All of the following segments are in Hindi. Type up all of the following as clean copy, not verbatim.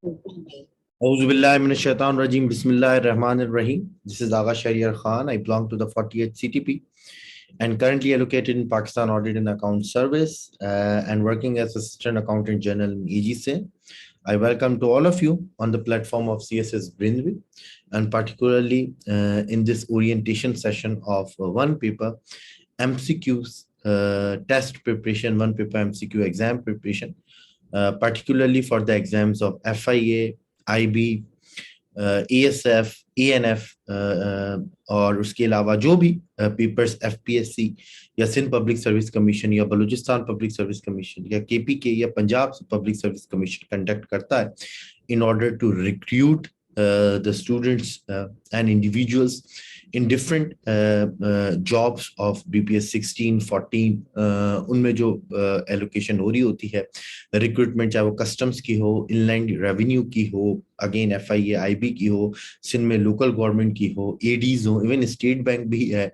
Auzubillahiminash-shaitanir-rajim. Bismillahir-Rahmanir-Rahim. This is Agha Shahryar Khan. I belong to the 48th CTP and currently allocated in Pakistan Audit and Account Service and working as Assistant Accountant General in AGC. I welcome to all of you on the platform of CSS Brindwi and particularly in this orientation session of one paper MCQs test preparation, one paper MCQ exam preparation, particularly for the exams of FIA, IB, ASF, ANF और उसके अलावा जो भी पेपर्स FPSC या सिंध पब्लिक सर्विस कमीशन या बलूचिस्तान पब्लिक सर्विस कमीशन या KPK या Punjab public service commission conduct करता है in order to recruit the students and individuals in different jobs of BPS 16, 14 उनमें जो एलोकेशन हो रही होती है रिक्रूटमेंट, चाहे वो कस्टम्स की हो, इनलैंड रेवेन्यू की हो, अगेन FIA IB की हो, सिंध में लोकल गवर्नमेंट की हो, ADs हो, इवन स्टेट बैंक भी है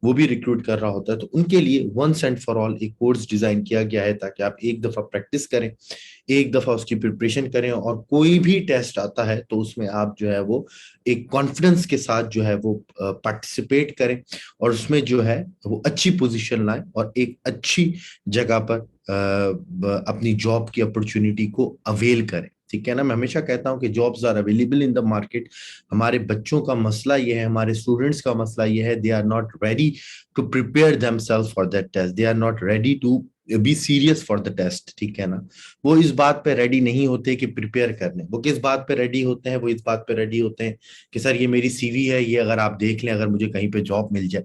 वो भी रिक्रूट कर रहा होता है। तो उनके लिए वंस एंड फॉर ऑल एक कोर्स डिजाइन किया गया है ताकि आप एक दफा प्रैक्टिस करें, एक दफा उसकी प्रिपरेशन करें और कोई भी टेस्ट आता है तो उसमें आप जो है वो एक कॉन्फिडेंस के साथ जो है वो पार्टिसिपेट करें और उसमें जो है वो अच्छी पोजीशन लाएं और एक अच्छी जगह पर अपनी जॉब की अपॉर्चुनिटी को अवेल करें। ठीक है ना। मैं हमेशा कहता हूं कि jobs are available in the market. हमारे बच्चों का मसला ये है, हमारे स्टूडेंट्स का मसला ये है, they are not ready to prepare themselves for that test, they are not ready to be serious for the test. ठीक है ना। वो इस बात पे रेडी नहीं होते कि प्रिपेयर करने, वो किस बात पे रेडी होते हैं, वो इस बात पे रेडी होते हैं कि सर ये मेरी CV है, ये अगर आप देख लें, अगर मुझे कहीं पे जॉब मिल जाए,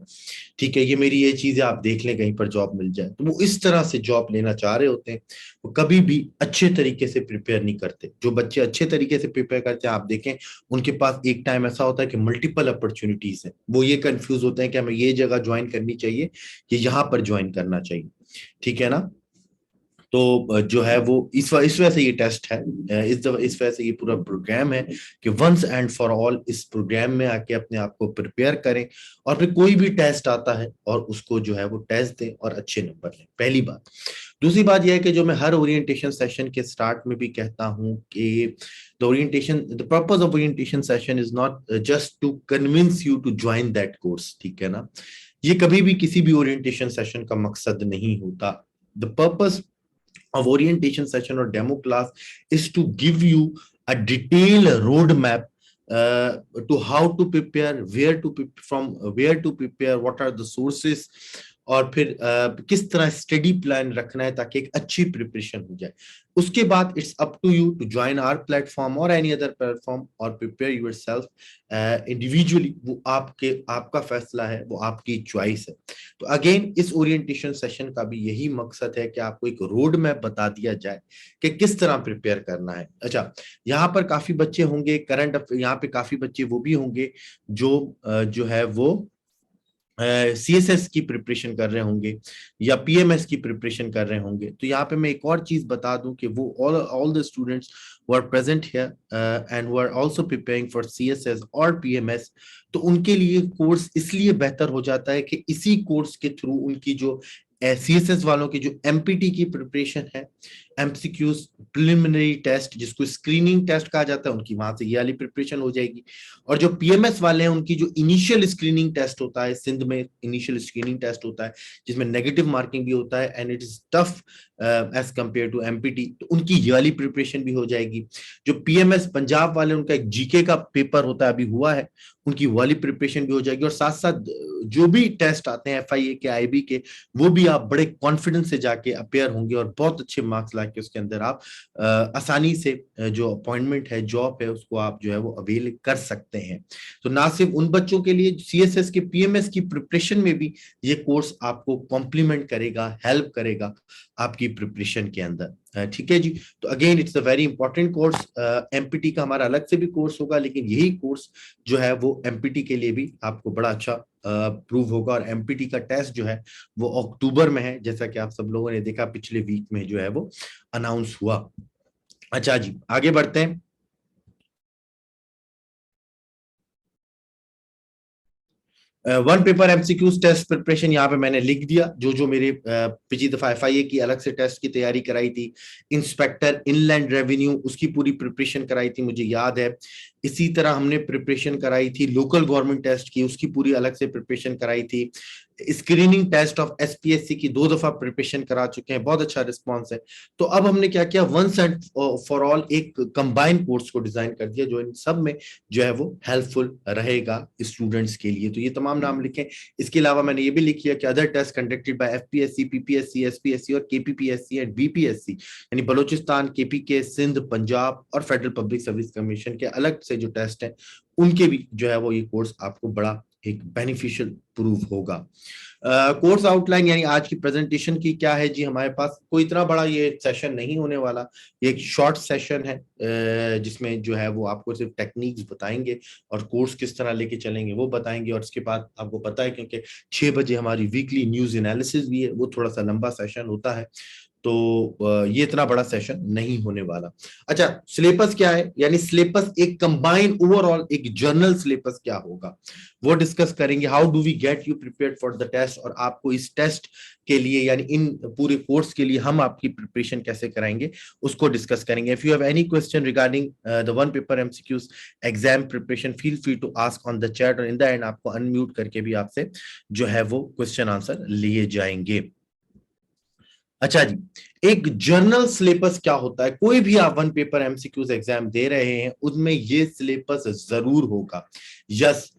ठीक है, ये मेरी ये चीज है, आप देख लें कहीं पर जॉब मिल जाए। तो वो इस तरह से जॉब लेना चाह रहे होते हैं, वो कभी भी अच्छे तरीके से प्रिपेयर नहीं करते। जो बच्चे अच्छे तरीके से प्रिपेयर करते हैं आप देखें उनके पास एक टाइम ऐसा होता है कि मल्टीपल अपॉर्चुनिटीज है, वो ये कंफ्यूज होते हैं कि हमें ये जगह ज्वाइन करनी चाहिए, ये यहाँ पर ज्वाइन करना चाहिए। ठीक है ना। तो जो है वो इस वजह से ये टेस्ट है, इस वजह से ये पूरा प्रोग्राम है कि वंस एंड फॉर ऑल इस प्रोग्राम में आके अपने आप को प्रिपेयर करें और फिर कोई भी टेस्ट आता है और उसको जो है वो टेस्ट दें और अच्छे नंबर लें। पहली बात। दूसरी बात यह है कि जो मैं हर ओरिएंटेशन सेशन के स्टार्ट में भी कहता हूं कि the purpose of orientation session is not just to convince you to join that course. ठीक है ना। ये कभी भी किसी भी ओरिएंटेशन सेशन का मकसद नहीं होता। The purpose of orientation session or demo class is to give you a detailed roadmap to how to prepare, from where to prepare, what are the sources, और फिर किस तरह स्टडी प्लान रखना है ताकि एक अच्छी प्रिपरेशन हो जाए। उसके बाद it's up to you to join our platform और एनी अदर प्लेटफॉर्म और प्रिपेयर योरसेल्फ इंडिविजुअली। वो आपका फैसला है, वो आपकी चॉइस है। तो अगेन इस ओरिएंटेशन सेशन का भी यही मकसद है कि आपको एक रोड मैप बता दिया जाए कि किस तरह प्रिपेयर करना है। अच्छा, यहाँ पर काफी बच्चे होंगे यहाँ पे काफी बच्चे वो भी होंगे जो है वो CSS की प्रिपरेशन कर रहे होंगे या PMS की प्रिपरेशन कर रहे होंगे। तो यहाँ पे मैं एक और चीज बता दूं कि वो all the students who are present here and who are also preparing for CSS और PMS, तो उनके लिए कोर्स इसलिए बेहतर हो जाता है कि इसी कोर्स के थ्रू उनकी जो CSS वालों की जो MPT की प्रिपरेशन है, MCQs प्रिलिमिनरी टेस्ट जिसको स्क्रीनिंग टेस्ट कहा जाता है, उनकी वहां से ये वाली प्रिपरेशन हो जाएगी। और जो PMS वाले हैं उनकी जो इनिशियल स्क्रीनिंग टेस्ट होता है, सिंध में इनिशियल स्क्रीनिंग टेस्ट होता है जिसमें नेगेटिव मार्किंग भी होता है and it is tough as compare to MPT, तो उनकी ये वाली प्रिपरेशन भी हो जाएगी। जो PMS पंजाब वाले उनका एक GK का पेपर होता है, अभी हुआ है, उनकी वाली प्रिपरेशन भी हो जाएगी। और साथ साथ जो भी टेस्ट आते हैं FIA के IB के, वो भी आप बड़े कॉन्फिडेंस से जाके अपेयर होंगे और बहुत अच्छे मार्क्स लाके उसके अंदर आप आसानी से जो अपॉइंटमेंट है, जॉब है, उसको आप जो है वो अवेल कर सकते हैं। तो ना सिर्फ उन बच्चों के लिए CSS के PMS की प्रिपरेशन में भी ये कोर्स आपको कॉम्प्लीमेंट करेगा, हेल्प करेगा आपकी प्रिपरेशन के अंदर। ठीक है जी। तो again it's a very important course. MPT का हमारा अलग से भी कोर्स होगा, लेकिन यही कोर्स जो है वो MPT के लिए भी आपको बड़ा अच्छा प्रूव होगा। और MPT का टेस्ट जो है वो अक्टूबर में है, जैसा कि आप सब लोगों ने देखा पिछले वीक में जो है वो अनाउंस हुआ। अच्छा जी, आगे बढ़ते हैं। One paper MCQs test preparation यहाँ पे मैंने लिख दिया, जो जो मेरे पिछली दफा एफआईए की अलग से टेस्ट की तैयारी कराई थी, इंस्पेक्टर इनलैंड रेवेन्यू उसकी पूरी प्रिपरेशन कराई थी मुझे याद है। इसी तरह हमने प्रिपरेशन कराई थी लोकल गवर्नमेंट टेस्ट की, उसकी पूरी अलग से प्रिपरेशन कराई थी। स्क्रीनिंग टेस्ट ऑफ एसपीएससी की 2 दफा प्रिपरेशन करा चुके हैं, बहुत अच्छा रिस्पॉन्स है। तो अब हमने क्या किया, वंस एंड फॉर ऑल एक कंबाइंड कोर्स को डिजाइन कर दिया जो इन सब में जो है वो हेल्पफुल रहेगा स्टूडेंट्स के लिए। तो ये तमाम नाम लिखें। इसके अलावा मैंने ये भी लिख किया कि other test conducted by FPSC, PPSC, SPSC और केपीपीएससी एंड बीपीएससी, यानी बलूचिस्तान, केपीके, सिंध, पंजाब और फेडरल पब्लिक सर्विस कमीशन के अलग से जो टेस्ट है उनके भी जो है वो ये कोर्स आपको बड़ा एक बेनिफिशियल प्रूव होगा। कोर्स आउटलाइन यानी आज की प्रेजेंटेशन की क्या है जी, हमारे पास कोई इतना बड़ा ये सेशन नहीं होने वाला, ये एक शॉर्ट सेशन है जिसमें जो है वो आपको सिर्फ टेक्निक्स बताएंगे और कोर्स किस तरह लेके चलेंगे वो बताएंगे। और इसके बाद आपको पता है क्योंकि 6 बजे हमारी वीकली न्यूज एनालिसिस भी है, वो थोड़ा सा लंबा सेशन होता है, तो ये इतना बड़ा सेशन नहीं होने वाला। अच्छा, सिलेबस क्या है, यानी सिलेबस एक कंबाइंड ओवरऑल एक जर्नल सिलेबस क्या होगा वो डिस्कस करेंगे। How do we get you prepared for the test, और आपको इस टेस्ट के लिए यानी इन पूरे कोर्स के लिए हम आपकी प्रिपरेशन कैसे कराएंगे उसको डिस्कस करेंगे। If you have any question regarding the one paper MCQs exam preparation, feel free to ask on the chat, और इन द एंड आपको अनम्यूट करके भी आपसे जो है वो क्वेश्चन आंसर लिए जाएंगे। अच्छा जी, एक जर्नल सिलेबस क्या होता है, कोई भी आप वन पेपर एमसीक्यूज एग्जाम दे रहे हैं उसमें ये सिलेबस जरूर होगा। यस,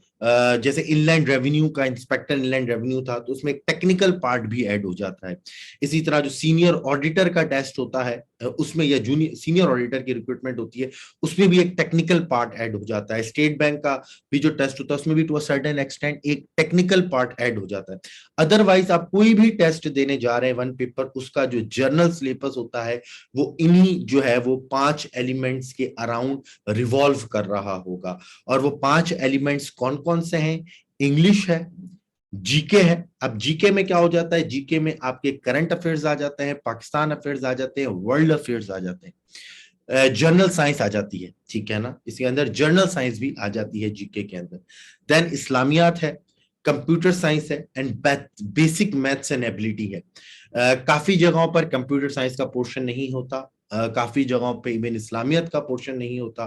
जैसे इनलैंड रेवेन्यू का इंस्पेक्टर इनलैंड रेवेन्यू था तो उसमें एक टेक्निकल पार्ट भी ऐड हो जाता है। इसी तरह जो सीनियर ऑडिटर का टेस्ट होता है उसमें, या जूनियर सीनियर ऑडिटर की रिक्रूटमेंट होती है उसमें भी एक टेक्निकल पार्ट ऐड हो जाता है। स्टेट बैंक का भी जो टेस्ट होता है उसमें भी टू अ सर्टेन एक्सटेंट एक टेक्निकल पार्ट ऐड हो जाता है। अदरवाइज आप कोई भी टेस्ट देने जा रहे हैं वन पेपर, उसका जो जर्नल सिलेबस होता है वो इन्हीं जो है वो 5 एलिमेंट्स के अराउंड रिवॉल्व कर रहा होगा। और वो 5 एलिमेंट्स कौन कौन से हैं, इंग्लिश है, जीके है। अब जीके में क्या हो जाता है, जीके में आपके करंट अफेयर्स आ जाते हैं, पाकिस्तान अफेयर्स आ जाते हैं, वर्ल्ड अफेयर्स आ जाते हैं, जर्नल साइंस आ जाती है, ठीक है ना, इसके अंदर जर्नल साइंस भी आ जाती है जीके के अंदर। देन इस्लामियात है, कंप्यूटर साइंस है, and basic maths and ability है। काफी जगहों पर कंप्यूटर साइंस का पोर्शन नहीं होता, काफी जगहों पे इवन इस्लामियत का पोर्शन नहीं होता,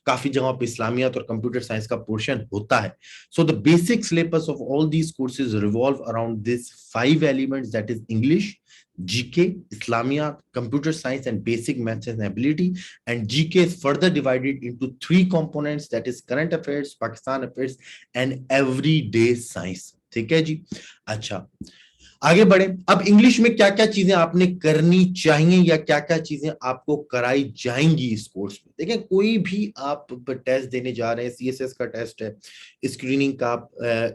काफी जगहों पे इस्लामियत और कंप्यूटर साइंस का पोर्शन होता है। So the basic syllabus of all these courses revolve around this 5 elements, that is English, GK, Islamiyat, computer science and basic maths and ability. And GK is further divided into 3 components, that is current affairs, Pakistan affairs and everyday science. ठीक है जी। अच्छा, आगे बढ़े। अब इंग्लिश में क्या क्या चीजें आपने करनी चाहिए या क्या क्या चीजें आपको कराई जाएंगी इस कोर्स में। देखें, कोई भी आप टेस्ट देने जा रहे हैं, सीएसएस का टेस्ट है, स्क्रीनिंग का,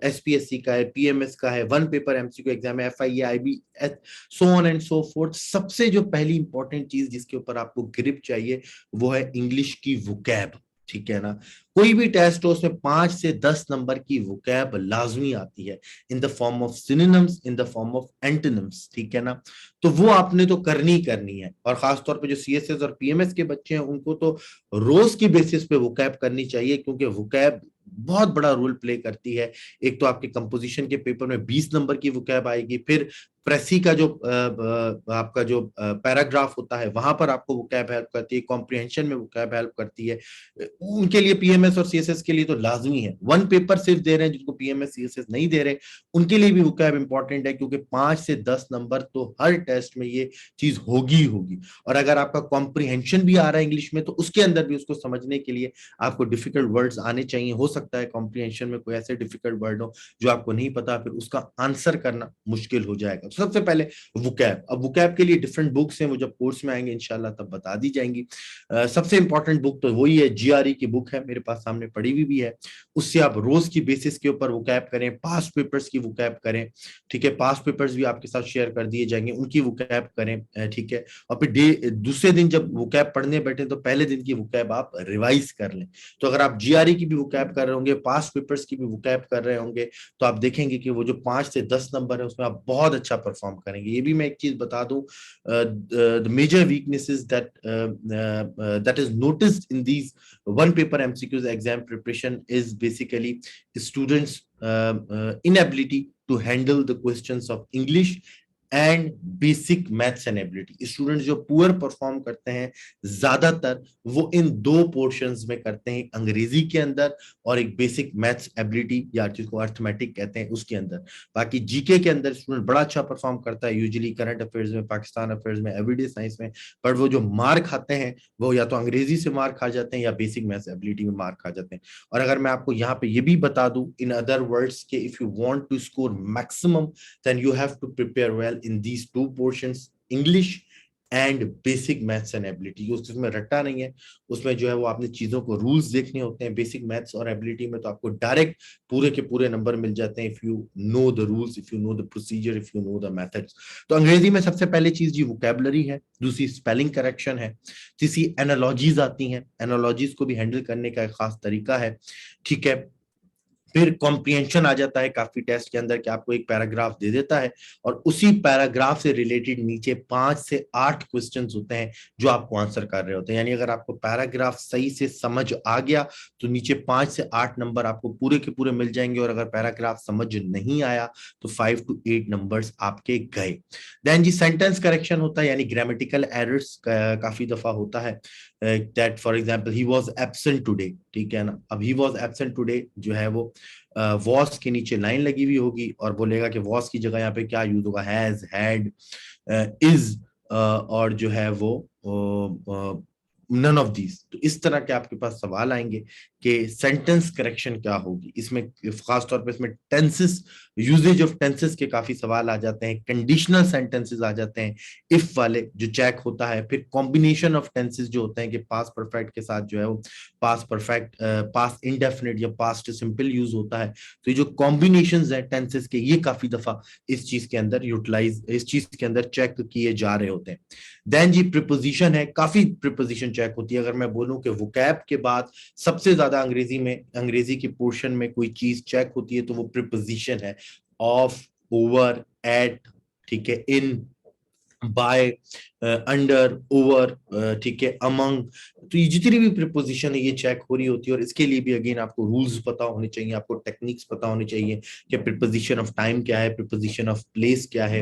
एसपीएससी का है, पीएमएस का है, वन पेपर एमसीक्यू एग्जाम है, FIA, IB, so on and so fourth, सबसे जो पहली इंपॉर्टेंट चीज जिसके ऊपर आपको ग्रिप चाहिए वो है इंग्लिश की वोकैब, ठीक है ना। कोई भी टेस्ट हो उसमें 5 से 10 नंबर की वोकैब लाजमी आती है, in the form of synonyms, in the form of antonyms, ठीक है ना। तो वो आपने तो करनी करनी है, और खासतौर पे जो सीएसएस और पीएमएस के बच्चे हैं उनको तो रोज की बेसिस पे वोकैब करनी चाहिए, क्योंकि वोकैब बहुत बड़ा रोल प्ले करती है। एक तो आपके कंपोजिशन के पेपर में 20 नंबर की वोकैब आएगी, फिर प्रेसी का जो आपका जो पैराग्राफ होता है वहां पर आपको वोकैब हेल्प करती है, कॉम्प्रिहेंशन में वोकैब हेल्प करती है। उनके लिए पीएमएस और सीएसएस के लिए तो लाजमी है। वन पेपर सिर्फ दे रहे हैं जिनको पीएमएस सीएसएस नहीं दे रहे उनके लिए भी वोकैब इंपॉर्टेंट है, क्योंकि 5 से 10 नंबर तो हर टेस्ट में ये चीज होगी होगी। और अगर आपका कॉम्प्रिहेंशन भी आ रहा है इंग्लिश में तो उसके अंदर भी उसको समझने के लिए आपको डिफिकल्ट वर्ड्स आने चाहिए। हो सकता है कॉम्प्रिहेंशन में कोई ऐसे डिफिकल्ट वर्ड हो जो आपको नहीं पता, फिर उसका आंसर करना मुश्किल हो जाएगा। तो सबसे पहले वोकैब। अब वोकैब के लिए डिफरेंट बुक्स हैं, वो जब कोर्स में आएंगे इंशाल्लाह तब बता दी जाएंगी। सबसे इंपॉर्टेंट बुक तो वही है, जीआरई की बुक है, मेरे पास सामने पड़ी हुई भी है। उससे आप रोज की बेसिस के ऊपर वोकैब करें, पास्ट पेपर्स की वोकैब करें, ठीक है। पास्ट पेपर्स भी आपके साथ शेयर कर दिए जाएंगे, उनकी वोकैब करें, ठीक है। और फिर दूसरे दिन जब वोकैब पढ़ने बैठे तो पहले दिन की वोकैब आप रिवाइज कर लें। तो अगर आप जीआरई की भी वोकैब कर रहे होंगे, पास्ट पेपर्स की भी वोकैब कर रहे होंगे, तो आप देखेंगे कि वो जो 5 से 10 नंबर है उसमें आप बहुत अच्छा परफॉर्म करेंगे। ये भी मैं एक चीज बता दूं, the major weaknesses that is noticed in these one paper MCQs exam preparation is basically students inability to handle the questions of English and basic maths and ability. Students जो पुअर परफॉर्म करते हैं ज्यादातर वो इन दो पोर्शंस में करते हैं, अंग्रेजी के अंदर और एक बेसिक मैथ्स एबिलिटी या जिसको अर्थमेटिक कहते हैं उसके अंदर। बाकी जीके के अंदर स्टूडेंट बड़ा अच्छा परफॉर्म करता है यूजुअली करंट अफेयर्स में, पाकिस्तान अफेयर्स में, एवरीडे साइंस में, पर वो जो मार खाते हैं वो या तो अंग्रेजी से मार खा जाते हैं या बेसिक मैथ्स एबिलिटी में मार खा जाते हैं। और अगर मैं आपको यहाँ पे ये भी बता दूं इन अदर वर्ड्स के, if you want to score maximum then you have to prepare well in these two portions, English and basic maths and ability। उसमें रट्टा नहीं है, उसमें जो है वो आपने चीजों को रूल्स देखने होते हैं। बेसिक मैथ्स और एबिलिटी में तो आपको डायरेक्ट पूरे के पूरे नंबर मिल जाते हैं if you know the rules, if you know the procedure, if you know the methods. तो अंग्रेजी में सबसे पहले चीज जी वोकैबुलरी है, दूसरी स्पेलिंग करेक्शन है, तीसरी एनालॉजीज आती हैं, एनालॉजीज को भी हैंडल करने का एक खास तरीका है, ठीक है। फिर कॉम्प्रिहेंशन आ जाता है काफी टेस्ट के अंदर कि आपको एक पैराग्राफ दे देता है और उसी पैराग्राफ से रिलेटेड नीचे 5 से 8 क्वेश्चंस होते हैं जो आपको आंसर कर रहे होते हैं। यानी अगर आपको पैराग्राफ सही से समझ आ गया तो नीचे 5 से 8 नंबर आपको पूरे के पूरे मिल जाएंगे, और अगर पैराग्राफ समझ नहीं आया तो 5 to 8 नंबर्स आपके गए। देन जी सेंटेंस करेक्शन होता है, यानी ग्रामेटिकल एरर्स काफी दफा होता है, that for example he was absent today, ठीक है ना। अब ही वाज एब्सेंट टुडे जो है वो वॉस के नीचे लाइन लगी हुई होगी और बोलेगा कि वॉस की जगह यहाँ पे क्या यूज होगा, हैज, हैड, इज, और जो है वो नन ऑफ दीज। तो इस तरह के आपके पास सवाल आएंगे कि सेंटेंस करेक्शन क्या होगी। इसमें खासतौर पे इसमें टेंसेस, यूजेज ऑफ टेंसेस के काफी सवाल आ जाते हैं, कंडीशनल सेंटेंसेस आ जाते हैं, इफ वाले जो चेक होता है, फिर कॉम्बिनेशन ऑफ टेंसेस जो होते हैं कि पास्ट परफेक्ट के साथ जो है वो पास्ट परफेक्ट, पास्ट इंडेफिनिट या पास्ट सिंपल यूज होता है। तो ये जो कॉम्बिनेशंस हैं टेंसेस के, ये काफी दफा इस चीज के अंदर यूटिलाइज, इस चीज के अंदर चेक किए जा रहे होते हैं। देन जी प्रीपोजिशन है, काफी प्रीपोजिशन चेक होती है। अगर मैं बोलूं कि वोकैब के बाद सबसे ज्यादा अंग्रेजी में, अंग्रेजी की पोर्शन में कोई चीज चेक होती है तो वो प्रीपोजिशन है। ऑफ, ओवर, एट, ठीक है, इन, बाय, अंडर, ओवर, ठीक है, अमंग। तो ये जितनी भी प्रीपोजिशन है ये चेक हो रही होती है, और इसके लिए भी अगेन आपको रूल्स पता होने चाहिए, आपको टेक्निक्स पता होने चाहिए कि प्रीपोजिशन ऑफ टाइम क्या है, प्रीपोजिशन ऑफ प्लेस क्या है,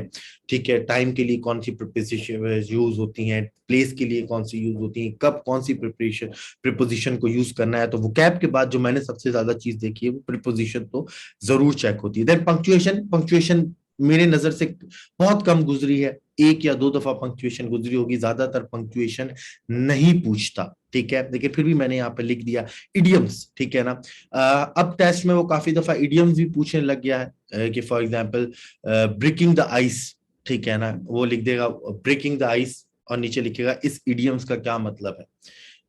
ठीक है। टाइम के लिए कौन सी प्रीपोजिशन यूज होती हैं, प्लेस के लिए कौन सी यूज होती है, कब कौन सी प्रीपोजिशन को यूज करना है। तो वोकैब के बाद जो मैंने सबसे ज्यादा चीज देखी है वो प्रीपोजिशन तो जरूर चेक होती है। देन पंक्चुएशन, पंक्चुएशन मेरे नजर से बहुत कम गुजरी है, एक या दो दफा पंक्चुएशन गुजरी होगी, ज्यादातर पंक्चुएशन नहीं पूछता, ठीक है। लेकिन फिर भी मैंने यहाँ पे लिख दिया इडियम्स, ठीक है ना। अब टेस्ट में वो काफी दफा इडियम्स भी पूछने लग गया है कि for example breaking the ice, ठीक है ना, वो लिख देगा ब्रेकिंग द आइस और नीचे लिखेगा इस इडियम्स का क्या मतलब है,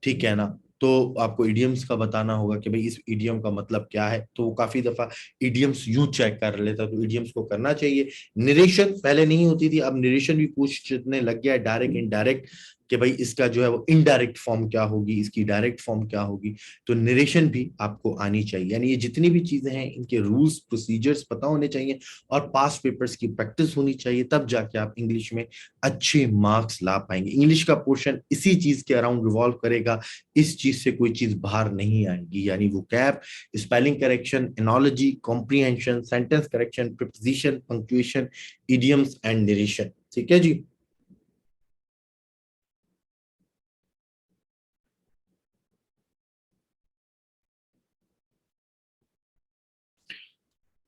ठीक है ना। तो आपको इडियम्स का बताना होगा कि भाई इस इडियम का मतलब क्या है। तो वो काफी दफा इडियम्स यूं चेक कर लेता है, तो इडियम्स को करना चाहिए। नरेशन पहले नहीं होती थी, अब नरेशन भी पूछने लग गया है, डायरेक्ट इनडायरेक्ट, कि भाई इसका जो है वो इनडायरेक्ट फॉर्म क्या होगी, इसकी डायरेक्ट फॉर्म क्या होगी। तो नरेशन भी आपको आनी चाहिए। यानी ये जितनी भी चीजें हैं इनके रूल्स प्रोसीजर्स पता होने चाहिए और पास्ट पेपर्स की प्रैक्टिस होनी चाहिए, तब जाके आप इंग्लिश में अच्छे मार्क्स ला पाएंगे। इंग्लिश का पोर्शन इसी चीज के अराउंड रिवॉल्व करेगा, इस चीज से कोई चीज बाहर नहीं आएगी। यानी vocab, spelling correction, analogy, comprehension, sentence correction, preposition, punctuation, idioms and narration, ठीक है जी।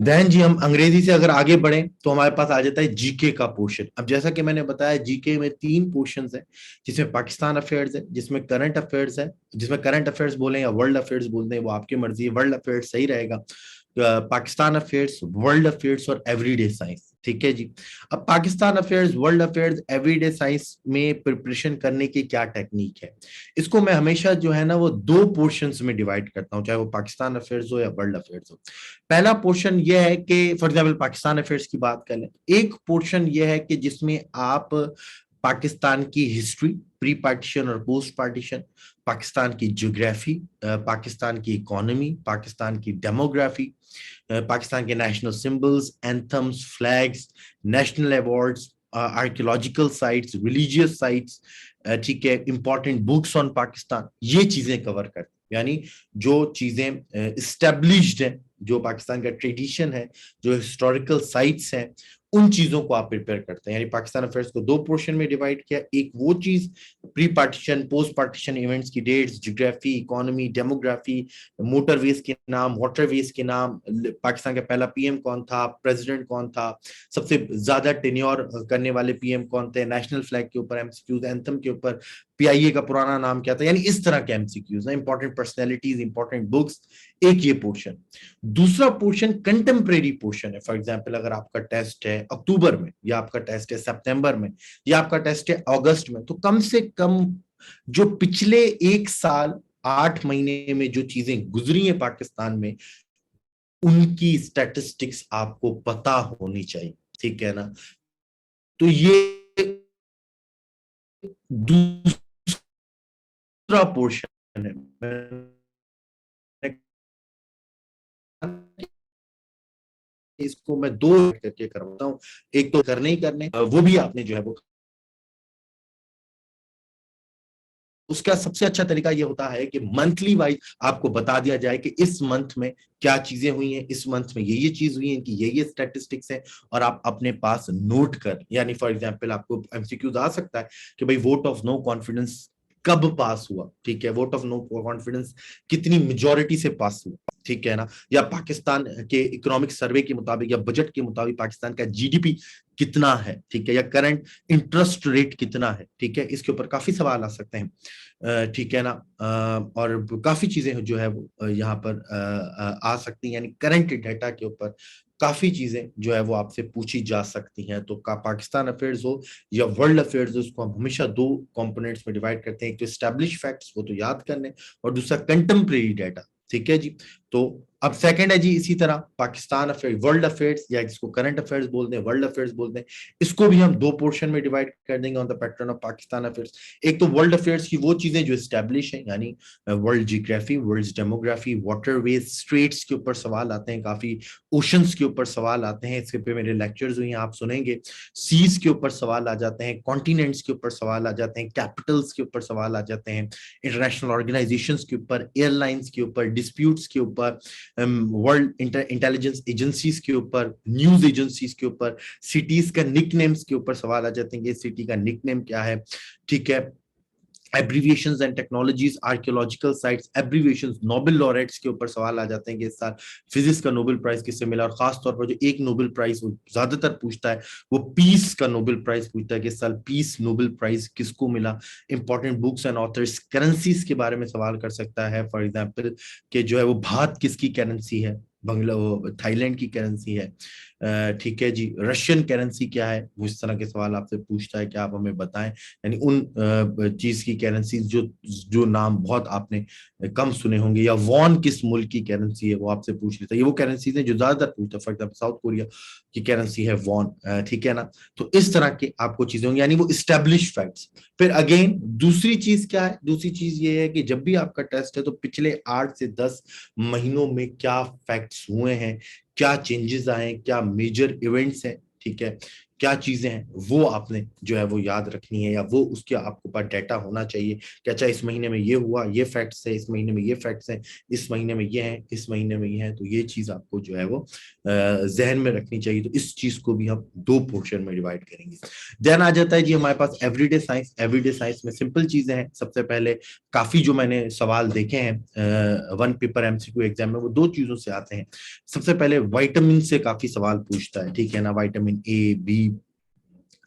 देन जी हम अंग्रेजी से अगर आगे बढ़ें तो हमारे पास आ जाता है जीके का पोर्शन। अब जैसा कि मैंने बताया जीके में 3 पोर्शंस है, जिसमें पाकिस्तान अफेयर्स है, जिसमें करंट अफेयर्स है, जिसमें करंट अफेयर्स बोलें या वर्ल्ड अफेयर्स बोलते हैं वो आपकी मर्जी है, वर्ल्ड अफेयर्स सही रहेगा। पाकिस्तान अफेयर्स, वर्ल्ड अफेयर्स और एवरीडे साइंस, ठीक है जी। अब Pakistan affairs, world affairs, everyday science में प्रिपरेशन करने की क्या टेक्निक है, इसको मैं हमेशा जो है ना वो 2 पोर्शंस में डिवाइड करता हूं, चाहे वो पाकिस्तान अफेयर्स हो या वर्ल्ड अफेयर्स हो। पहला पोर्शन ये है कि फॉर एग्जाम्पल पाकिस्तान अफेयर्स की बात कर लें, एक पोर्शन ये है कि जिसमें आप पाकिस्तान की हिस्ट्री, प्री पार्टीशन और पोस्ट पार्टीशन, पाकिस्तान की ज्योग्राफी, पाकिस्तान की इकोनॉमी, पाकिस्तान की डेमोग्राफी, पाकिस्तान के national symbols, anthems, flags, national awards, archaeological sites, religious sites, ठीक है, इंपॉर्टेंट बुक्स ऑन पाकिस्तान, ये चीजें कवर करते हैं। यानी जो चीजें इस्टेब्लिश्ड है, जो पाकिस्तान का ट्रेडिशन है, जो हिस्टोरिकल साइट्स हैं, उन चीजों को आप प्रिपेयर करते हैं। यानी पाकिस्तान अफेयर्स को दो पोर्शन में डिवाइड किया। एक वो चीज, pre partition post partition events की dates, geography, economy, demography, motorways के नाम, वाटरवेज के नाम, पाकिस्तान का पहला पीएम कौन था, प्रेसिडेंट कौन था, सबसे ज्यादा टेन्योर करने वाले पीएम कौन थे, नेशनल फ्लैग के ऊपर एमसीक्यूज, एंथम के ऊपर पीआईए का पुराना नाम क्या था, यानी इस तरह के एमसीक्यूज ना, इंपॉर्टेंट पर्सनैलिटीज, इंपॉर्टेंट बुक्स, एक ये पोर्शन। दूसरा पोर्शन कंटेम्प्रेरी पोर्शन है। फॉर एग्जाम्पल अगर आपका टेस्ट है अक्टूबर में, या आपका टेस्ट है सितंबर में, या आपका टेस्ट है अगस्त में, तो कम से कम जो पिछले एक साल 8 महीने में जो चीजें गुजरी हैं पाकिस्तान में, उनकी स्टैटिस्टिक्स आपको पता होनी चाहिए, ठीक है ना। तो ये दूसरा पोर्शन है। इसको मैं दो करके करवाता हूँ, एक तो करने ही करने, वो भी आपने जो है वो, उसका सबसे अच्छा तरीका ये होता है कि मंथली वाइज आपको बता दिया जाए कि इस मंथ में क्या चीजें हुई हैं, इस मंथ में ये चीज हुई है, इनकी ये स्टैटिस्टिक्स है, और आप अपने पास नोट कर, यानी फॉर एग्जांपल आपको एमसीक्यूज आ सकता है कि भाई वोट ऑफ नो कॉन्फिडेंस कब पास हुआ, ठीक है, वोट ऑफ नो कॉन्फिडेंस कितनी मेजोरिटी से पास हुआ, ठीक है ना, या पाकिस्तान के इकोनॉमिक सर्वे के मुताबिक या बजट के मुताबिक पाकिस्तान का जीडीपी कितना है, ठीक है, या करंट इंटरेस्ट रेट कितना है, ठीक है, इसके ऊपर काफी सवाल आ सकते हैं, ठीक है ना। और काफी चीजें जो है वो यहाँ पर आ सकती हैं, यानी करंट डाटा के ऊपर काफी चीजें जो है वो आपसे पूछी जा सकती हैं। तो का पाकिस्तान अफेयर्स हो या वर्ल्ड अफेयर्स हो, उसको हम हमेशा दो कंपोनेंट्स में डिवाइड करते हैं, एक तो एस्टैब्लिश फैक्ट्स, वो तो याद करने, और दूसरा कंटेम्प्रेरी डाटा, ठीक है जी। तो अब सेकंड है जी, इसी तरह पाकिस्तान अफेयर, वर्ल्ड अफेयर्स, या जिसको करंट अफेयर्स बोलते हैं, वर्ल्ड अफेयर्स बोलते हैं, इसको भी हम दो पोर्शन में डिवाइड कर देंगे on the pattern of Pakistan affairs. एक तो वर्ल्ड अफेयर्स की वो चीजें जो एस्टैब्लिश हैं, यानी world geography, world demography, waterways, straits के ऊपर सवाल आते हैं, काफी ओशंस के ऊपर सवाल आते हैं, इसके पे मेरे लेक्चर्स हुए हैं, आप सुनेंगे। सीज के ऊपर सवाल आ जाते हैं, कॉन्टिनेंट्स के ऊपर सवाल आ जाते हैं, कैपिटल्स के ऊपर सवाल आ जाते हैं, इंटरनेशनल ऑर्गेनाइजेशंस के ऊपर, एयरलाइंस के ऊपर, डिस्प्यूट्स के ऊपर, वर्ल्ड इंटेलिजेंस एजेंसीज के ऊपर, न्यूज एजेंसीज के ऊपर, सिटीज का निकनेम्स के ऊपर सवाल आ जाते हैं कि सिटी का निकनेम क्या है, ठीक है। Abbreviations and technologies, archaeological sites, abbreviations, Nobel laureates के ऊपर सवाल आ जाते हैं कि इस साल फिजिक्स का नोबेल प्राइज किससे मिला, और खास तौर पर जो एक नोबेल प्राइज वो ज्यादातर पूछता है, वो पीस का नोबेल प्राइज पूछता है कि इस साल पीस नोबेल प्राइज किसको मिला। Important books and authors, currencies के बारे में सवाल कर सकता है, फॉर एग्जाम्पल कि जो है वो भात किसकी करेंसी है, बंगला थाईलैंड की करेंसी है, ठीक है जी, रशियन करेंसी क्या है, वो इस तरह के सवाल आपसे पूछता है कि आप हमें बताएं, यानी उन चीज की करेंसी जो जो नाम बहुत आपने कम सुने होंगे, या वॉन किस मुल्क की करेंसी है वो आपसे पूछ लेता है, ये वो करेंसीज हैं जो ज्यादातर पूछता है, फॉर एग्जाम्पल साउथ कोरिया की करेंसी है वॉन, ठीक है ना। तो इस तरह के आपको चीजें होंगी, यानी वो इस्टेब्लिश फैक्ट्स। फिर अगेन दूसरी चीज क्या है, दूसरी चीज ये है कि जब भी आपका टेस्ट है तो पिछले 8 से 10 महीनों में क्या फैक्ट्स हुए हैं, क्या चेंजेस आए, क्या मेजर इवेंट्स हैं, ठीक है, क्या चीजें हैं, वो आपने जो है वो याद रखनी है, या वो उसके आपके पास डाटा होना चाहिए कि अच्छा इस महीने में ये हुआ, ये फैक्ट्स है, इस महीने में ये फैक्ट्स हैं, इस महीने में ये हैं, इस महीने में ये हैं। तो ये चीज आपको जो है वो जहन में रखनी चाहिए। तो इस चीज को भी हम दो पोर्शन में डिवाइड करेंगे। देन आ जाता है जी हमारे पास एवरीडे साइंस। एवरीडे साइंस में सिंपल चीजें हैं। सबसे पहले काफी जो मैंने सवाल देखे हैं वन पेपर एमसीक्यू एग्जाम में, वो दो चीजों से आते हैं। सबसे पहले विटामिन से काफी सवाल पूछता है, ठीक है ना, vitamin A, B,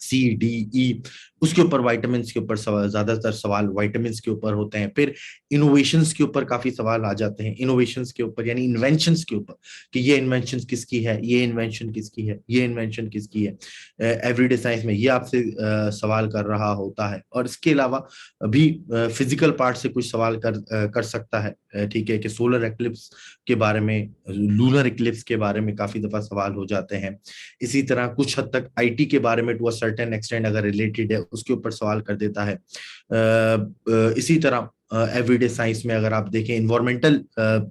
C, D, E, उसके ऊपर विटामिन के ऊपर ज्यादातर सवाल विटामिन के ऊपर होते हैं। फिर इनोवेशंस के ऊपर काफी सवाल आ जाते हैं, इनोवेशंस के ऊपर यानी इन्वेंशंस के ऊपर, कि ये इन्वेंशन किसकी है, ये इन्वेंशन किसकी है, ये इन्वेंशन किसकी है। एवरीडे साइंस में ये आपसे सवाल कर रहा होता है। और इसके अलावा भी फिजिकल पार्ट से कुछ सवाल कर सकता है, ठीक है, कि सोलर एक्लिप्स के बारे में, लूनर इक्लिप्स के बारे में काफी दफा सवाल हो जाते हैं। इसी तरह कुछ हद तक आईटी के बारे में टू अ सर्टेन एक्सटेंड अगर रिलेटेड है उसके ऊपर सवाल कर देता है। इसी तरह एवरीडे साइंस में अगर आप देखें इन्वायरमेंटल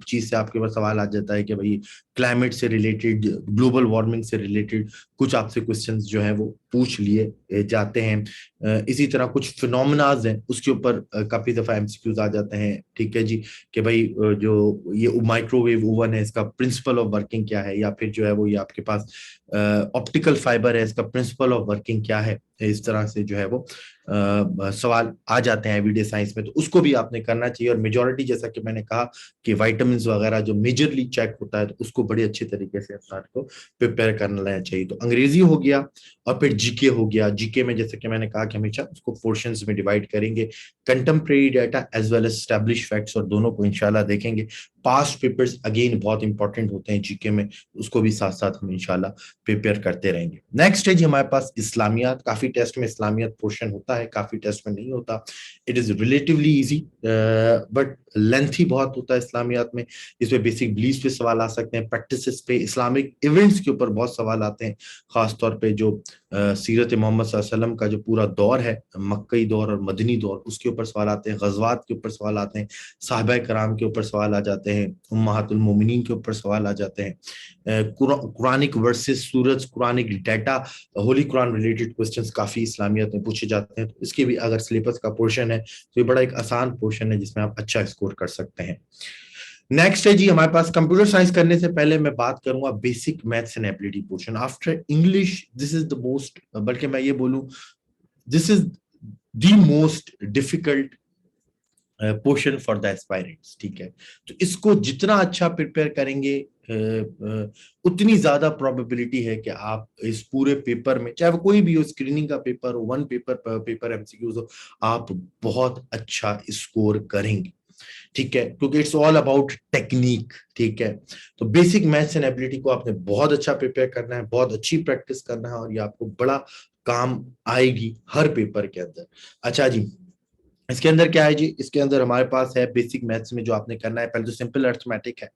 चीज से आपके पास सवाल आ जाता है कि भाई क्लाइमेट से रिलेटेड, ग्लोबल वार्मिंग से रिलेटेड कुछ आपसे क्वेश्चंस जो है वो पूछ लिए जाते हैं। इसी तरह कुछ फिनोमेनाज हैं उसके ऊपर काफी दफा एमसीक्यूज आ जाते हैं, ठीक है जी, कि भाई जो ये माइक्रोवेव ओवन है इसका प्रिंसिपल ऑफ वर्किंग क्या है, या फिर जो है वो ये आपके पास ऑप्टिकल फाइबर है इसका प्रिंसिपल ऑफ वर्किंग क्या है। इस तरह से जो है वो सवाल आ जाते हैं एवरीडे साइंस में, तो उसको भी आपने करना चाहिए। और मेजोरिटी जैसा कि मैंने कहा कि विटामिन वगैरह जो मेजरली चेक होता है तो उसको बड़े अच्छे तरीके से इंसान को प्रिपेयर करना चाहिए। तो अंग्रेजी हो गया और फिर जीके हो गया। जीके में जैसे कि मैंने कहा कि हमेशा उसको पोर्शंस में डिवाइड करेंगे, contemporary data as well as establish facts, और दोनों को इंशाल्लाह देखेंगे। पास्ट पेपर्स अगेन बहुत इंपॉर्टेंट होते हैं जीके में, उसको भी साथ साथ हम इंशाल्लाह प्रिपेयर करते रहेंगे। नेक्स्ट है जी हमारे पास इस्लामियात। काफी टेस्ट में इस्लामियात पोर्शन होता है, काफी टेस्ट में नहीं होता। It is relatively easy but lengthy बहुत होता है इस्लामियात में। इसमें बेसिक बिलीफ पे सवाल आ सकते हैं, प्रैक्टिसेस पे, इस्लामिक इवेंट्स के ऊपर बहुत सवाल आते हैं, खासतौर पे जो सीरत मोहम्मद सल्लल्लाहु अलैहि वसल्लम का जो पूरा दौर है, मक्कई दौर और मदनी दौर, उसके ऊपर सवाल आते हैं, गज़वात के ऊपर सवाल आते हैं, साहबा कराम के ऊपर सवाल आ जाते हैं, उम्महातुल मोमिनीन के ऊपर सवाल आ जाते हैं। कुरानिक वर्सेस सूरज, Quranic data, holy Quran related questions काफी इस्लामियत में पूछे जाते हैं। तो इसके भी अगर सिलेबस का पोर्शन है तो ये बड़ा एक आसान पोर्शन है जिसमें आप अच्छा स्कोर कर सकते हैं। नेक्स्ट है जी हमारे पास कंप्यूटर साइंस करने से पहले मैं बात करूंगा basic maths and ability portion. After English this is the most, बल्कि मैं ये बोलूं this is the most difficult portion for the aspirants, ठीक है। तो इसको जितना अच्छा प्रिपेयर करेंगे उतनी ज्यादा प्रोबेबिलिटी है कि आप इस पूरे पेपर में, चाहे वो कोई भी हो, स्क्रीनिंग का पेपर हो, वन पेपर एमसीक्यूज हो, आप बहुत अच्छा स्कोर करेंगे, ठीक है, क्योंकि इट्स ऑल अबाउट टेक्निक, ठीक है। तो बेसिक मैथ्स एंड एबिलिटी को आपने बहुत अच्छा प्रिपेयर करना है, बहुत अच्छी प्रैक्टिस करना है, और ये आपको बड़ा काम आएगी हर पेपर के अंदर। अच्छा जी, इसके अंदर क्या है जी, इसके अंदर हमारे पास है बेसिक मैथ्स में जो आपने करना है, पहले तो सिंपल अर्थमेटिक है,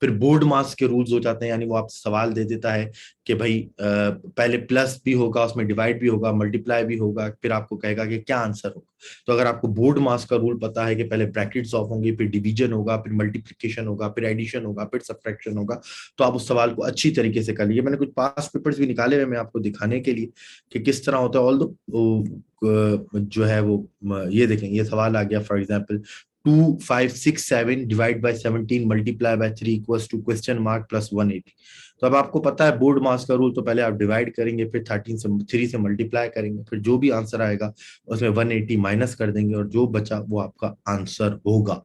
फिर बोर्ड मास के रूल्स हो जाते हैं, यानी वो आपसे सवाल दे देता है कि भाई पहले प्लस भी होगा, उसमें डिवाइड भी होगा, मल्टीप्लाई भी होगा, फिर आपको कहेगा कि क्या आंसर होगा। तो अगर आपको बोर्ड मास का रूल पता है कि पहले ब्रैकेट्स ऑफ होंगे, फिर डिवीजन होगा, फिर मल्टीप्लिकेशन होगा, फिर एडिशन होगा, फिर सब्ट्रैक्शन होगा, तो आप उस सवाल को अच्छी तरीके से कर लीजिए। मैंने कुछ पास्ट पेपर्स भी निकाले हुए मैं आपको दिखाने के लिए कि किस तरह होता है। ऑल जो है वो ये देखें, ये सवाल आ गया for example 2 5 6 7 divide by 17 multiply by 3 equals to question mark plus 180। तो अब आपको पता है बोर्ड मास का रूल, तो पहले आप डिवाइड करेंगे, फिर 13 से 3 से मल्टीप्लाई करेंगे, फिर जो भी आंसर आएगा उसमें 180 माइनस कर देंगे, और जो बचा वो आपका आंसर होगा।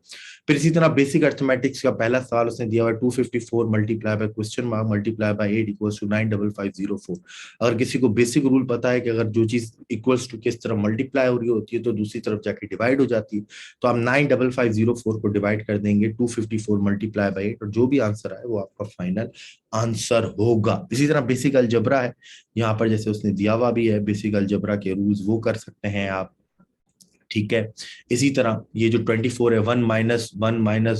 फिर इसी तरह बेसिक अर्थमेटिक्स का पहला सवाल उसने दिया हुआ 254 multiply by question mark multiply by 8 equals to 95504। अगर किसी को बेसिक रूल पता है कि अगर जो चीज इक्वल्स टू किस तरफ मल्टीप्लाई हो रही होती है तो दूसरी तरफ जाके डिवाइड हो जाती है, तो आप 95504 को डिवाइड कर देंगे 254 मल्टीप्लाई बाय 8, और जो भी आंसर आए वो आपका फाइनल आंसर होगा। इसी तरह बेसिक अलजबरा है, यहाँ पर जैसे उसने दिया हुआ भी है बेसिक अलजबरा के रूल्स, वो कर सकते हैं आप, ठीक है। इसी तरह ये जो 24 है, 1 - 1 -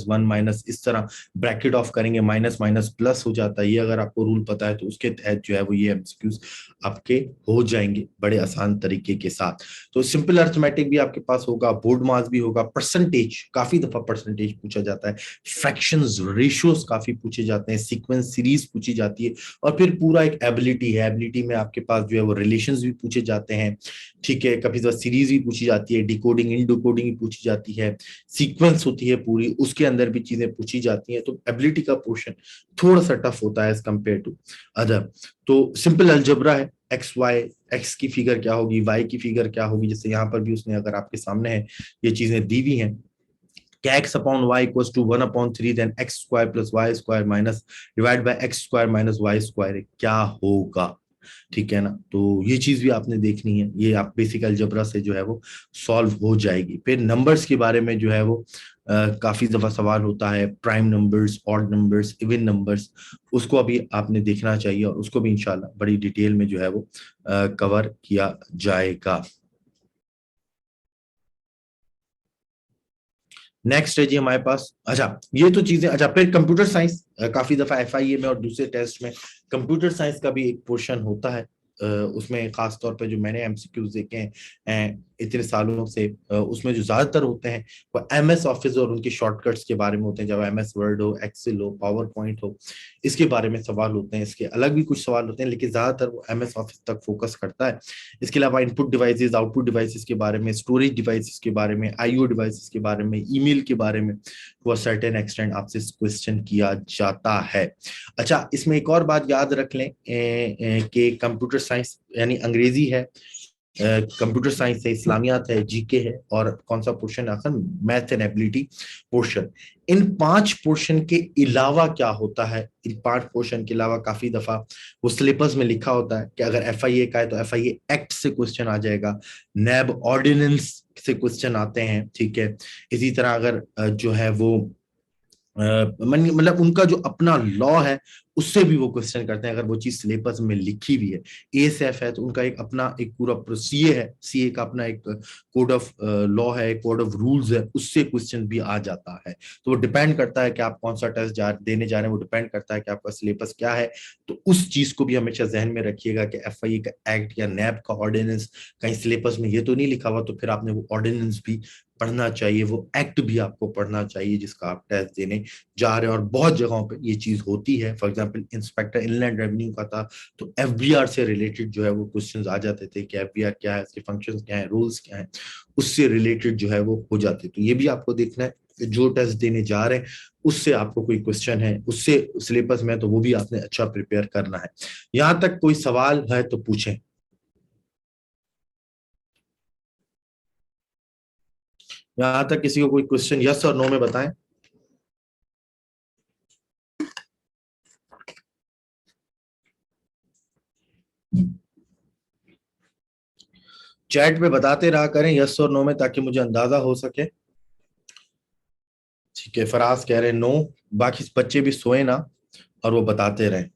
1 - इस तरह ब्रैकेट ऑफ करेंगे, माइनस माइनस प्लस हो जाता है। ये अगर आपको रूल पता है तो उसके तहत जो है वो ये एमसीक्यूज आपके हो जाएंगे बड़े आसान तरीके के साथ। तो सिंपल अर्थमेटिक भी आपके पास होगा, बोर्ड मास भी होगा, परसेंटेज, काफी दफा परसेंटेज पूछा जाता है, फ्रैक्शंस, रेशियोज काफी पूछे जाते हैं, सीक्वेंस सीरीज पूछी जाती है, और फिर पूरा एक एबिलिटी है, एबिलिटी में आपके पास जो है वो रिलेशंस भी पूछे जाते हैं, ठीक है। कभी तो सीरीज भी पूछी जाती है, डिकोडिंग इन डिकोडिंग भी पूछी जाती है, सीक्वेंस होती है पूरी, उसके अंदर भी चीजें पूछी जाती हैं। तो एबिलिटी का पोर्शन थोड़ा सा टफ होता है एज कंपेयर टू अदर। तो सिंपल अलजबरा है, एक्स वाई, एक्स की फिगर क्या होगी, वाई की फिगर क्या होगी, जैसे यहाँ पर भी उसने अगर आपके सामने है ये चीजें दी हुई हैं, क्या x upon y equals to 1/3 then x square plus y square minus divide by x square minus y square, क्या होगा, ठीक है ना। तो ये चीज भी आपने देखनी है, ये आप बेसिक अलजबरा से जो है वो सॉल्व हो जाएगी। फिर नंबर्स के बारे में जो है वो काफी दफा सवाल होता है, prime numbers, odd numbers, even numbers, उसको अभी आपने देखना चाहिए, और उसको भी इंशाल्लाह बड़ी डिटेल में जो है वो कवर किया जाएगा। नेक्स्ट है जी हमारे पास, अच्छा ये तो चीजें, अच्छा फिर कंप्यूटर साइंस, काफी दफा एफआईए में और दूसरे टेस्ट में कंप्यूटर साइंस का भी एक पोर्शन होता है। उसमें खास तौर पे जो मैंने एमसीक्यूज देखे हैं इतने सालों से, उसमें जो ज्यादातर होते हैं वो एमएस ऑफिस और उनके शॉर्टकट्स के बारे में होते हैं। जब एमएस वर्ड हो, एक्सेल हो, पावर पॉइंट हो, इसके बारे में सवाल होते हैं। इसके अलग भी कुछ सवाल होते हैं, लेकिन ज्यादातर वो एमएस ऑफिस तक फोकस करता है। इसके अलावा इनपुट डिवाइसेस, आउटपुट डिवाइसेस के बारे में, स्टोरेज डिवाइसेस के बारे में, आईओ डिवाइसेस के बारे में, ईमेल के बारे में वो सर्टेन एक्सटेंड आपसे क्वेश्चन किया जाता है। अच्छा, इसमें एक और बात याद रख लें कि कंप्यूटर साइंस यानी अंग्रेजी है, कंप्यूटर साइंस है, इस्लामियात है, जीके है, और कौन सा पोर्शन आखिर, math and ability portion. In 5 portion के अलावा क्या होता है, इन 5 पोर्शन के अलावा काफी दफा वो सिलेबस में लिखा होता है कि अगर एफआईए का है तो एफआईए एक्ट से क्वेश्चन आ जाएगा, नैब ऑर्डिनेंस से क्वेश्चन आते हैं, ठीक है। इसी तरह अगर जो है वो मतलब उनका जो अपना लॉ है उससे भी वो क्वेश्चन करते हैं, अगर वो चीज सिलेबस में लिखी हुई है। एएसएफ है तो उनका एक अपना एक पूरा सीए है, सीए का अपना एक कोड ऑफ लॉ है, कोड ऑफ रूल्स है, उससे क्वेश्चन भी आ जाता है। तो वो डिपेंड करता है कि आप कौन सा टेस्ट देने जा रहे हैं, वो डिपेंड करता है कि आपका सिलेबस क्या है। तो उस चीज को भी हमेशा जहन में रखिएगा कि एफआईए का एक्ट या नैब का ऑर्डिनेंस कहीं सिलेबस में ये तो नहीं लिखा हुआ, तो फिर आपने वो ऑर्डिनेंस भी पढ़ना चाहिए, वो एक्ट भी आपको पढ़ना चाहिए जिसका आप टेस्ट देने जा रहे हैं। और बहुत जगहों पे ये चीज होती है। For example inspector inland revenue का था तो एफबीआर से रिलेटेड जो है वो क्वेश्चंस आ जाते थे कि एफबीआर क्या है, इसके फंक्शंस क्या है, रूल्स क्या है, उससे रिलेटेड जो है वो हो जाते। तो ये भी आपको देखना है कि जो टेस्ट देने जा रहे हैं उससे आपको कोई क्वेश्चन है उससे सिलेबस में, तो वो भी आपने अच्छा प्रिपेयर करना है। यहां तक कोई सवाल है तो पूछें। यहां तक किसी को कोई क्वेश्चन यस और नो में बताएं। चैट पे बताते रहा करें यस और नो में, ताकि मुझे अंदाजा हो सके। ठीक है, फराज कह रहे हैं नो, बाकी बच्चे भी सोए ना और वो बताते रहें।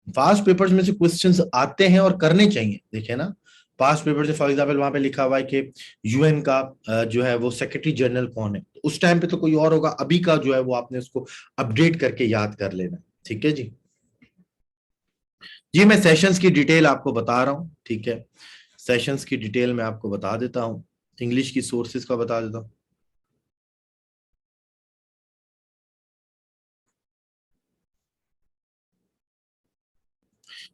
पास्ट पेपर्स में से क्वेश्चंस आते हैं और करने चाहिए, देखिए ना। पास्ट पेपर से फॉर एग्जांपल वहां पे लिखा हुआ है कि यूएन का जो है वो सेक्रेटरी जनरल कौन है, तो उस टाइम पे तो कोई और होगा, अभी का जो है वो आपने उसको अपडेट करके याद कर लेना। ठीक है जी। जी मैं सेशंस की डिटेल आपको बता रहा हूँ, ठीक है। सेशंस की डिटेल मैं आपको बता देता हूँ, इंग्लिश की सोर्सेज का बता देता हूँ।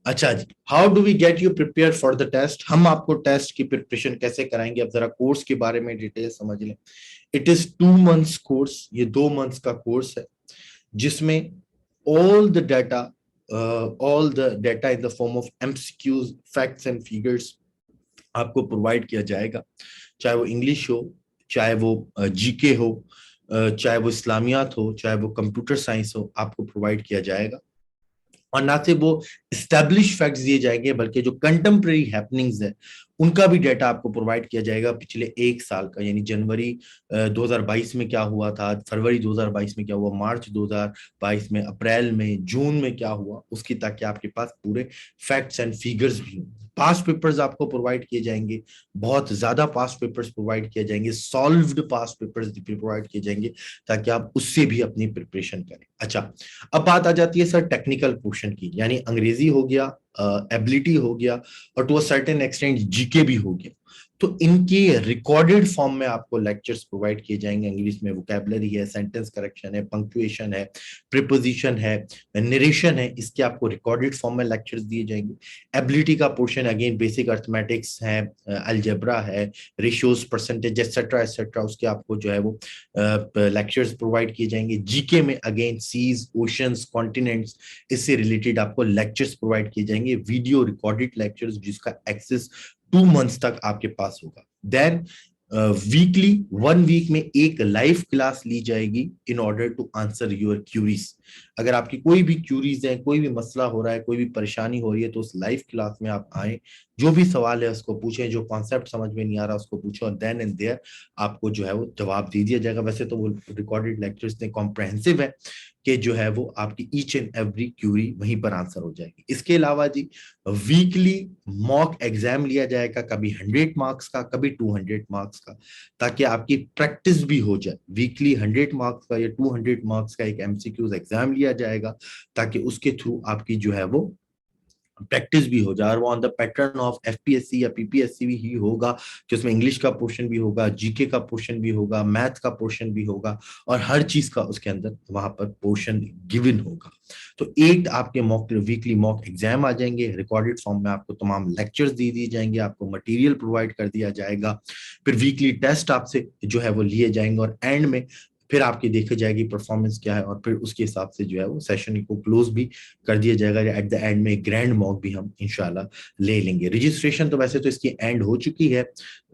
अच्छा जी, how do we get you prepare for the test, हम आपको टेस्ट की प्रिपरेशन कैसे कराएंगे। अब जरा कोर्स के बारे में डिटेल समझ लें। इट इज 2 months कोर्स, ये 2 months का कोर्स है जिसमें all the data, all the data in the form of MCQs, facts and figures आपको प्रोवाइड किया जाएगा। चाहे वो इंग्लिश हो, चाहे वो जीके हो, चाहे वो इस्लामियात हो, चाहे वो कंप्यूटर साइंस हो, आपको प्रोवाइड किया जाएगा। और ना सिर्फ वो स्टैब्लिश फैक्ट्स दिए जाएंगे, बल्कि जो कंटेम्प्रेरी हैपनिंग्स है उनका भी डाटा आपको प्रोवाइड किया जाएगा, पिछले 1 साल का, यानी जनवरी 2022 में क्या हुआ था, फरवरी 2022 में क्या हुआ, मार्च 2022 में, अप्रैल में, जून में क्या हुआ उसकी, ताकि आपके पास पूरे फैक्ट्स एंड फिगर्स भी हों। पास्ट पेपर्स आपको प्रोवाइड किए जाएंगे, बहुत ज्यादा पास्ट पेपर्स प्रोवाइड किए जाएंगे, सॉल्व्ड पास्ट पेपर्स भी प्रोवाइड किए जाएंगे, ताकि आप उससे भी अपनी प्रिपरेशन करें। अच्छा, अब बात आ जाती है सर टेक्निकल पोर्शन की, यानी अंग्रेजी हो गया, एबिलिटी हो गया, और to a certain extent GK भी हो गया। तो इनके रिकॉर्डेड फॉर्म में आपको लेक्चर्स प्रोवाइड किए जाएंगे। इंग्लिश में वोकैबुलरी है, सेंटेंस करेक्शन है, पंक्चुएशन है, प्रीपोजिशन है, नरेशन है, इसके आपको रिकॉर्डेड फॉर्म में लेक्चर्स दिए जाएंगे। एबिलिटी का पोर्शन अगेन बेसिक अर्थमेटिक्स है, अलजेब्रा है, रेशियोज, परसेंटेज एक्सेट्रा एक्सेट्रा, उसके आपको जो है वो लेक्चर्स प्रोवाइड किए जाएंगे। जीके में अगेन सीज, ओशंस, कॉन्टिनेंट्स, इससे रिलेटेड आपको लेक्चर्स प्रोवाइड किए जाएंगे, वीडियो रिकॉर्डेड लेक्चर्स जिसका एक्सेस 2 months तक आपके पास होगा। देन वीकली 1 वीक में एक लाइव क्लास ली जाएगी in order to answer your queries. अगर आपकी कोई भी क्यूरीज है, कोई भी मसला हो रहा है, कोई भी परेशानी हो रही है, तो उस लाइव क्लास में आप आए, जो भी सवाल है उसको पूछें, जो कॉन्सेप्ट समझ में नहीं आ रहा उसको पूछें, और देन एंड देयर आपको जो है वो जवाब दे दिया जाएगा। वैसे तो वो रिकॉर्डेड लेक्चर्स इतने कॉम्प्रहेंसिव है कि जो है वो आपकी ईच एंड एवरी क्यूरी वहीं पर आंसर हो जाएगी। इसके अलावा जी वीकली मॉक एग्जाम लिया जाएगा, कभी 100 मार्क्स का, कभी 200 मार्क्स का, ताकि आपकी प्रैक्टिस भी हो जाए। वीकली 100 मार्क्स का या 200 मार्क्स का एक एमसीक्यूज एग्जाम लिया जाएगा, ताकि उसके थ्रू आपकी जो है वो प्रैक्टिस भी हो जाए। और वो on the pattern of FPSC या पीपीएससी भी ही होगा, कि उसमें इंग्लिश का पोर्शन भी होगा, जीके का पोर्शन भी होगा, मैथ का पोर्शन भी होगा, और हर चीज का उसके अंदर वहां पर पोर्शन गिवन होगा। तो 8 आपके मॉक वीकली मॉक एग्जाम आ जाएंगे, रिकॉर्डेड फॉर्म में आपको तमाम लेक्चर्स दे दिए जाएंगे, आपको मटेरियल प्रोवाइड कर दिया जाएगा, फिर वीकली टेस्ट आपसे जो है वो लिए जाएंगे, और एंड में फिर आपकी देखी जाएगी परफॉर्मेंस क्या है, और फिर उसके हिसाब से जो है वो सेशन को क्लोज भी कर दिया जाएगा। एट द एंड में ग्रैंड मॉक भी हम इंशाल्लाह ले लेंगे। रजिस्ट्रेशन तो वैसे तो इसकी एंड हो चुकी है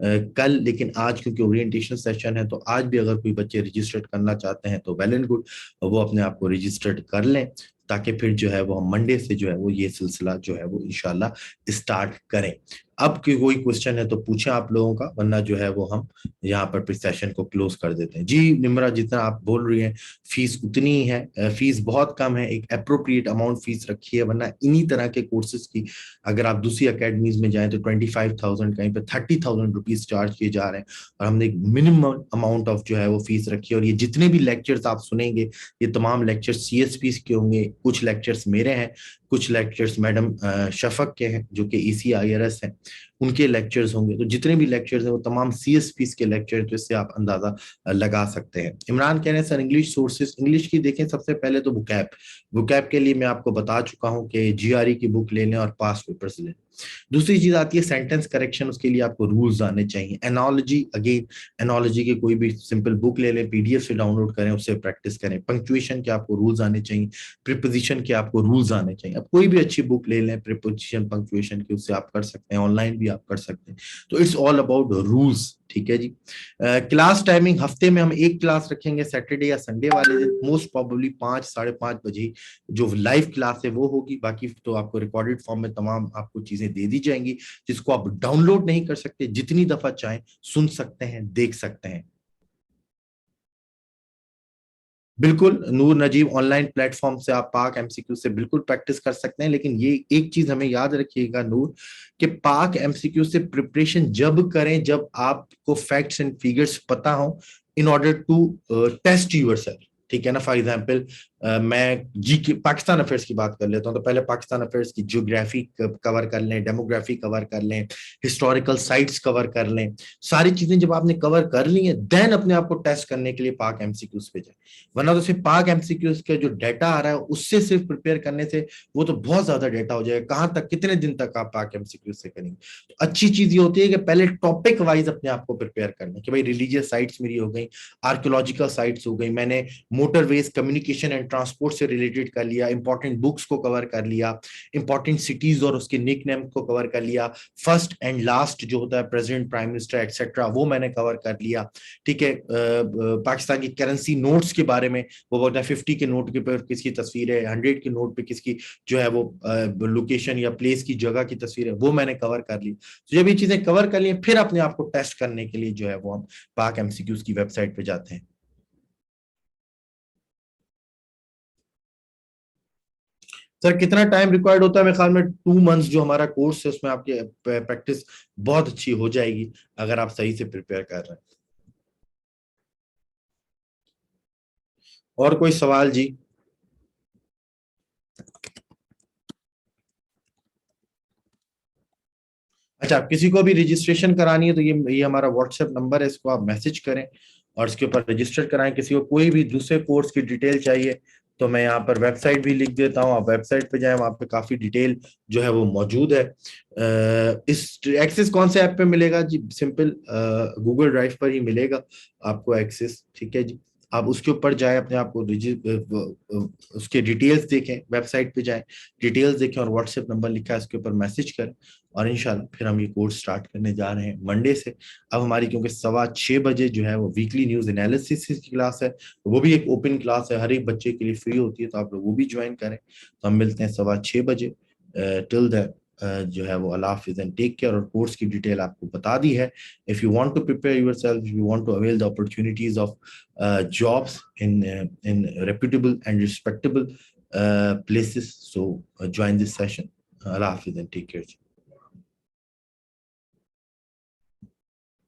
कल, लेकिन आज क्योंकि ओरिएंटेशन सेशन है, तो आज भी अगर कोई बच्चे रजिस्टर्ड करना चाहते हैं तो वेल एंड गुड, वो अपने आप को रजिस्टर्ड कर लें, ताकि फिर जो है वो हम मंडे से जो है वो ये सिलसिला जो है वो इंशाल्लाह स्टार्ट करें। अब की कोई क्वेश्चन है तो पूछें आप लोगों का, वरना जो है वो हम यहाँ पर सेशन को क्लोज कर देते हैं। जी निम्रा, जितना आप बोल रही हैं फीस उतनी ही है, फीस बहुत कम है, एक अप्रोप्रिएट अमाउंट फीस रखी है, वरना इन्हीं तरह के कोर्सेज की अगर आप दूसरी अकेडमीज में जाएं तो 25,000, कहीं पे 30,000 रुपीज चार्ज किए जा रहे हैं, और हमने एक मिनिमम अमाउंट ऑफ जो है वो फीस रखी है। और ये जितने भी लेक्चर्स आप सुनेंगे, ये तमाम लेक्चर्स सीएसपी के होंगे, कुछ लेक्चर्स मेरे हैं, कुछ लेक्चर्स मैडम शफक के हैं जो कि ECIRS हैं, उनके लेक्चर्स होंगे। तो जितने भी लेक्चर्स हैं वो तमाम सीएसपी के लेक्चर, तो इससे आप अंदाजा लगा सकते हैं। इमरान कह रहे हैं सर इंग्लिश सोर्सेज, इंग्लिश की देखें सबसे पहले तो बुकैप के लिए मैं आपको बता चुका हूं कि GRE की बुक ले लें और पास पेपर्स लें। दूसरी चीज आती है सेंटेंस करेक्शन, उसके लिए आपको रूल्स आने चाहिए। एनोलॉजी, अगेन एनोलॉजी की कोई भी सिंपल बुक ले लें, PDF से डाउनलोड करें, उससे प्रैक्टिस करें। पंक्चुएशन के आपको रूल्स आने चाहिए, प्रीपोजिशन के आपको रूल्स आने चाहिए। अब कोई भी अच्छी बुक ले लें प्रीपोजिशन पंक्चुएशन की, उससे आप कर सकते हैं, ऑनलाइन भी आप कर सकते हैं। तो इट्स ऑल अबाउट रूल्स, ठीक है जी। क्लास टाइमिंग, हफ्ते में हम एक क्लास रखेंगे, सैटरडे या संडे वाले दिन, मोस्ट प्रोबेबली 5 साढ़े 5 बजे जो लाइव क्लास है वो होगी। बाकी तो आपको रिकॉर्डेड फॉर्म में तमाम आपको चीजें दे दी जाएंगी, जिसको आप डाउनलोड नहीं कर सकते, जितनी दफा चाहें सुन सकते हैं, देख सकते हैं। बिल्कुल नूर नजीब, ऑनलाइन प्लेटफॉर्म से आप पाक MCQ से बिल्कुल प्रैक्टिस कर सकते हैं, लेकिन ये एक चीज हमें याद रखिएगा नूर, कि पाक MCQ से प्रिपरेशन जब करें जब आपको फैक्ट्स एंड फिगर्स पता हो, in order to test yourself, ठीक है ना। फॉर एग्जांपल मैं जी की पाकिस्तान अफेयर्स की बात कर लेता हूं, तो पहले पाकिस्तान अफेयर्स की ज्योग्राफी कवर कर लें, डेमोग्राफी कवर कर लें, हिस्टोरिकल साइट्स कवर कर लें। सारी चीजें जब आपने कवर कर ली है, देन अपने आप को टेस्ट करने के लिए पाक MCQs पे जाए। वरना तो सिर्फ पाक MCQs के जो डाटा आ रहा है उससे सिर्फ प्रिपेयर करने से वो तो बहुत ज्यादा डाटा हो जाएगा। कहां तक, कितने दिन तक आप पाक MCQ से करेंगे। तो अच्छी चीज ये होती है कि पहले टॉपिक वाइज अपने आप को प्रिपेयर करना, कि भाई रिलीजियस साइट्स मेरी हो गई, आर्कियोलॉजिकल साइट्स हो गई, मैंने मोटरवेज, कम्युनिकेशन एंड ट्रांसपोर्ट से रिलेटेड कर लिया, इंपॉर्टेंट बुक्स को कवर कर लिया, इंपॉर्टेंट सिटीज और उसके निकनेम को कवर कर लिया, फर्स्ट एंड लास्ट जो होता है प्रेसिडेंट, प्राइम मिनिस्टर एक्सेट्रा, वो मैंने कवर कर लिया, ठीक है। पाकिस्तान की करेंसी नोट्स के बारे में, वो बोलता है 50 के नोट के पर किसकी तस्वीर है, 100 के नोट पे किसकी जो है वो लोकेशन या प्लेस की जगह की तस्वीर है, वो मैंने कवर कर ली। तो जब ये चीजें कवर कर ली, फिर अपने आप को टेस्ट करने के लिए जो है वो हम पाक MCQs की वेबसाइट पे जाते हैं। सर कितना टाइम रिक्वायर्ड होता है, मेरे ख्याल में 2 मंथ्स जो हमारा कोर्स है उसमें आपकी प्रैक्टिस बहुत अच्छी हो जाएगी, अगर आप सही से प्रिपेयर कर रहे हैं। और कोई सवाल जी? अच्छा, किसी को भी रजिस्ट्रेशन करानी है तो ये हमारा व्हाट्सएप नंबर है, इसको आप मैसेज करें और इसके ऊपर रजिस्टर कराएं। किसी को कोई भी दूसरे कोर्स की डिटेल चाहिए तो मैं यहाँ पर वेबसाइट भी लिख देता हूँ, आप वेबसाइट पे जाएं, वहाँ पे काफी डिटेल जो है वो मौजूद है। इस एक्सेस कौन से ऐप पे मिलेगा जी? सिंपल गूगल ड्राइव पर ही मिलेगा आपको एक्सेस, ठीक है जी। आप उसके ऊपर जाए, अपने आप को उसके डिटेल्स देखें, वेबसाइट पे जाएं, डिटेल्स देखें और व्हाट्सएप नंबर लिखा है उसके ऊपर मैसेज करें, और इंशाल्लाह फिर हम ये कोर्स स्टार्ट करने जा रहे हैं मंडे से। अब हमारी क्योंकि 6:15 जो है वो वीकली न्यूज एनालिसिस की क्लास है, वो भी एक ओपन क्लास है, हर एक बच्चे के लिए फ्री होती है, तो आप लोग वो भी ज्वाइन करें। तो हम मिलते हैं 6:15 टिल देन जो है वो अल्लाह हाफिज़ एंड टेक केयर। और कोर्स की डिटेल आपको बता दी है। If you want to prepare yourself, if you want to avail the opportunities of jobs in reputable and respectable places, so join this session. Allah Hafiz and take care.